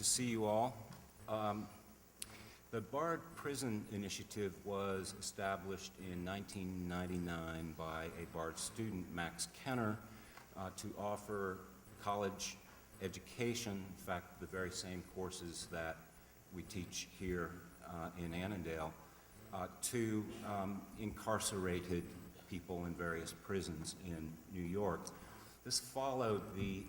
to see you all. The Bard Prison Initiative was established in 1999 by a Bard student, Max Kenner, to offer college education, in fact, the very same courses that we teach here in Annandale, to incarcerated people in various prisons in New York. This followed the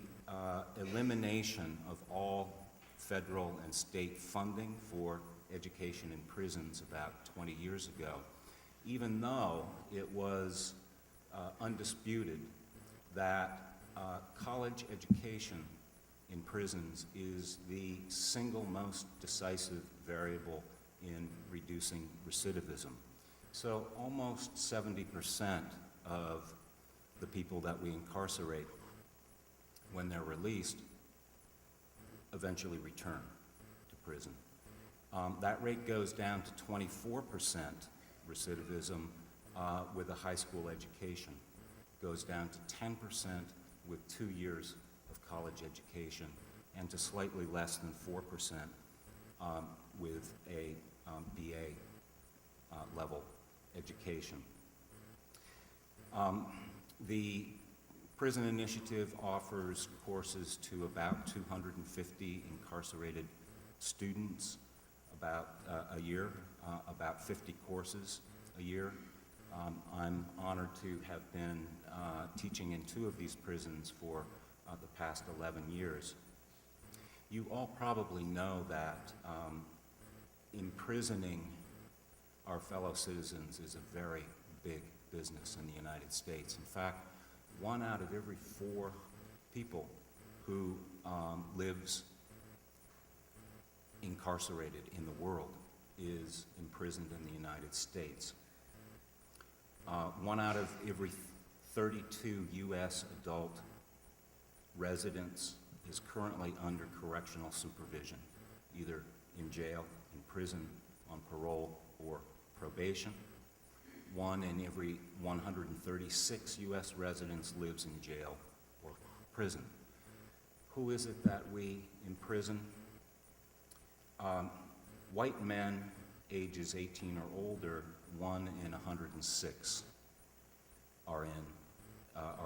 elimination of all federal and state funding for education in prisons about 20 years ago, even though it was undisputed that college education in prisons is the single most decisive variable in reducing recidivism. So almost 70% of the people that we incarcerate when they're released eventually return to prison. That rate goes down to 24% recidivism with a high school education. Goes down to 10% with 2 years of college education, and to slightly less than 4% with a BA level education. The Prison Initiative offers courses to about 250 incarcerated students a year, about 50 courses a year. I'm honored to have been teaching in 2 of these prisons for the past 11 years. You all probably know that imprisoning our fellow citizens is a very big business in the United States. In fact, 1 out of every 4 people who lives incarcerated in the world is imprisoned in the United States. 1 out of every 32 U.S. adult residents is currently under correctional supervision, either in jail, in prison, on parole, or probation. 1 in every 136 U.S. residents lives in jail or prison. Who is it that we imprison? White men ages 18 or older, 1 in 106 are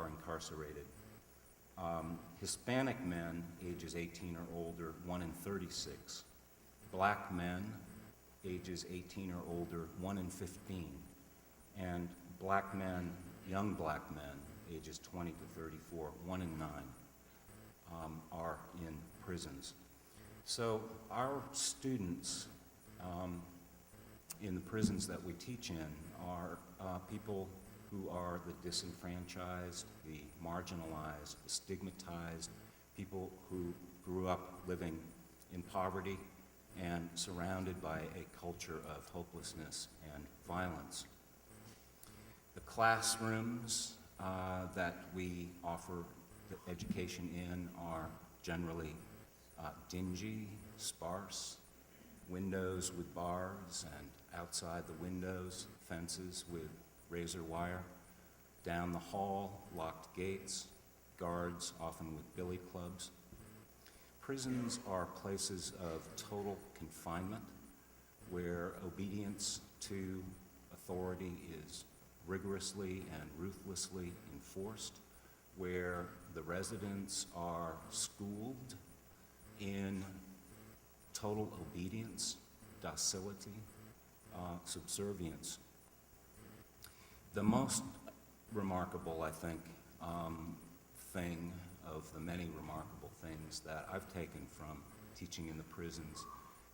incarcerated. Hispanic men ages 18 or older, 1 in 36. Black men ages 18 or older, 1 in 15. And black men, young black men, ages 20 to 34, 1 in 9 are in prisons. So our students in the prisons that we teach in are people who are the disenfranchised, the marginalized, the stigmatized, people who grew up living in poverty and surrounded by a culture of hopelessness and violence. The classrooms that we offer the education in are generally dingy, sparse, windows with bars, and outside the windows, fences with razor wire. Down the hall, locked gates, guards, often with billy clubs. Prisons are places of total confinement where obedience to authority is rigorously and ruthlessly enforced, where the residents are schooled in total obedience, docility, subservience. The most remarkable, I think, thing of the many remarkable things that I've taken from teaching in the prisons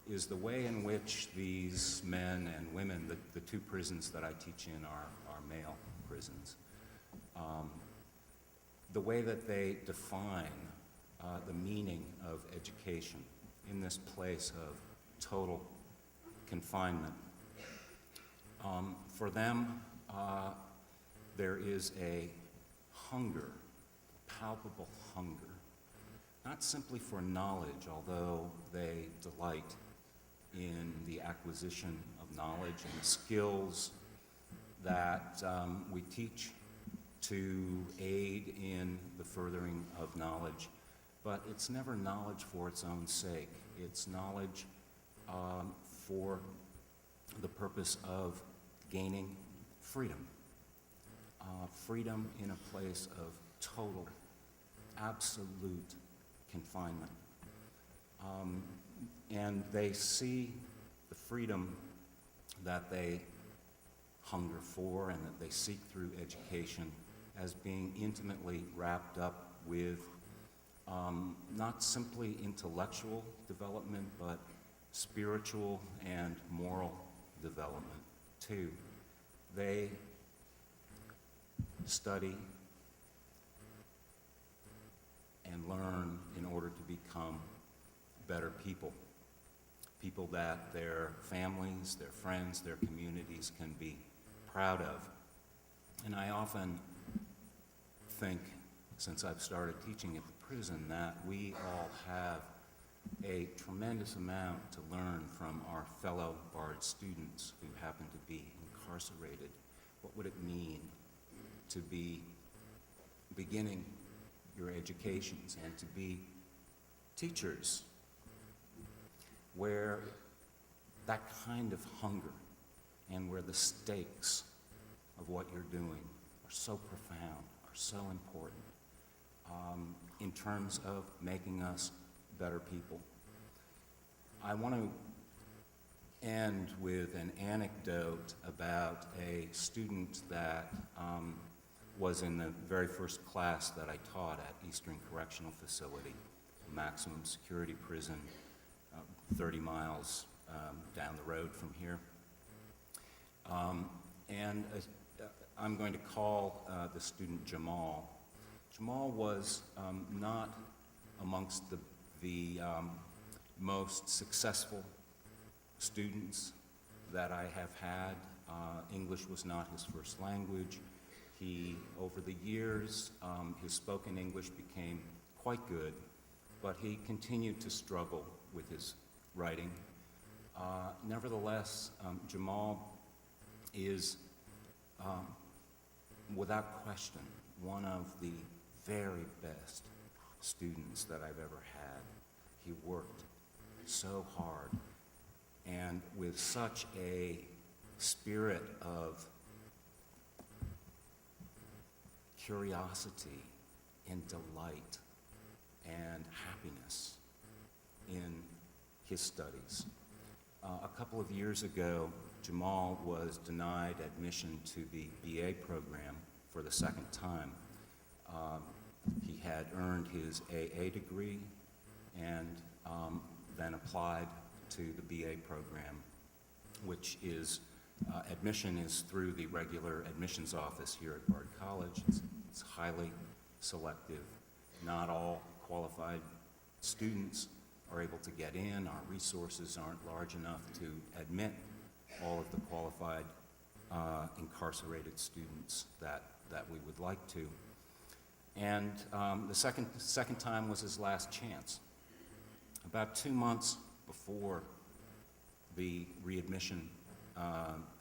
is the way in which these men and women, the 2 prisons that I teach in are male prisons, the way that they define the meaning of education in this place of total confinement. For them, there is a hunger, palpable hunger, not simply for knowledge, although they delight in the acquisition of knowledge and the skills that we teach to aid in the furthering of knowledge, but it's never knowledge for its own sake. It's knowledge for the purpose of gaining freedom. Freedom in a place of total, absolute confinement. And they see the freedom that they hunger for and that they seek through education as being intimately wrapped up with not simply intellectual development, but spiritual and moral development too. They study and learn in order to become better people. People that their families, their friends, their communities can be proud of. And I often think, since I've started teaching at the prison, that we all have a tremendous amount to learn from our fellow Bard students who happen to be incarcerated. What would it mean to be beginning your educations and to be teachers where that kind of hunger and where the stakes of what you're doing are so profound, are so important in terms of making us better people. I want to end with an anecdote about a student that was in the very first class that I taught at Eastern Correctional Facility, a maximum security prison 30 miles down the road from here. I'm going to call the student Jamal. Jamal was not amongst the most successful students that I have had. English was not his first language. He, over the years, his spoken English became quite good, but he continued to struggle with his writing. Nevertheless, Jamal is, without question, one of the very best students that I've ever had. He worked so hard and with such a spirit of curiosity and delight and happiness in his studies. A couple of years ago, Jamal was denied admission to the BA program for the second time. He had earned his AA degree and then applied to the BA program, which is, admission is through the regular admissions office here at Bard College. It's highly selective. Not all qualified students are able to get in. Our resources aren't large enough to admit all of the qualified incarcerated students that we would like to. And the second time was his last chance. About 2 months before the readmission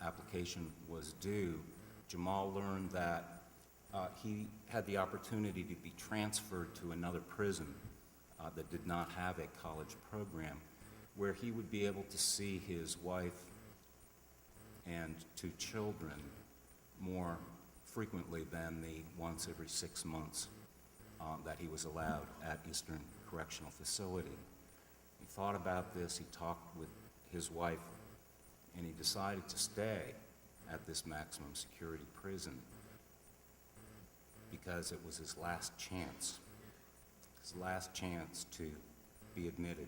application was due, Jamal learned that he had the opportunity to be transferred to another prison that did not have a college program, where he would be able to see his wife and 2 children more frequently than the once every 6 months that he was allowed at Eastern Correctional Facility. He thought about this, he talked with his wife, and he decided to stay at this maximum security prison because it was his last chance to be admitted.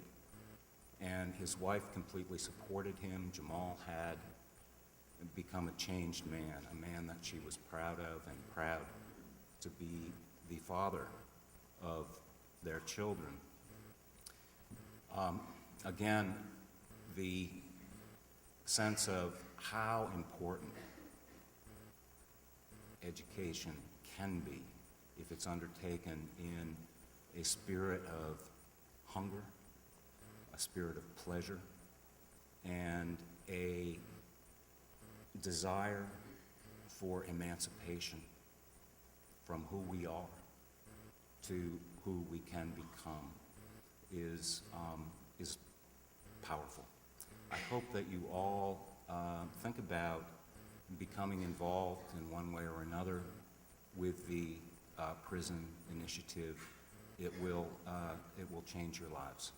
And his wife completely supported him. Jamal had become a changed man, a man that she was proud of and proud to be the father of their children. Again, the sense of how important education can be if it's undertaken in a spirit of hunger, a spirit of pleasure, and a desire for emancipation from who we are to who we can become is powerful. I hope that you all think about becoming involved in one way or another with the prison initiative. It will change your lives.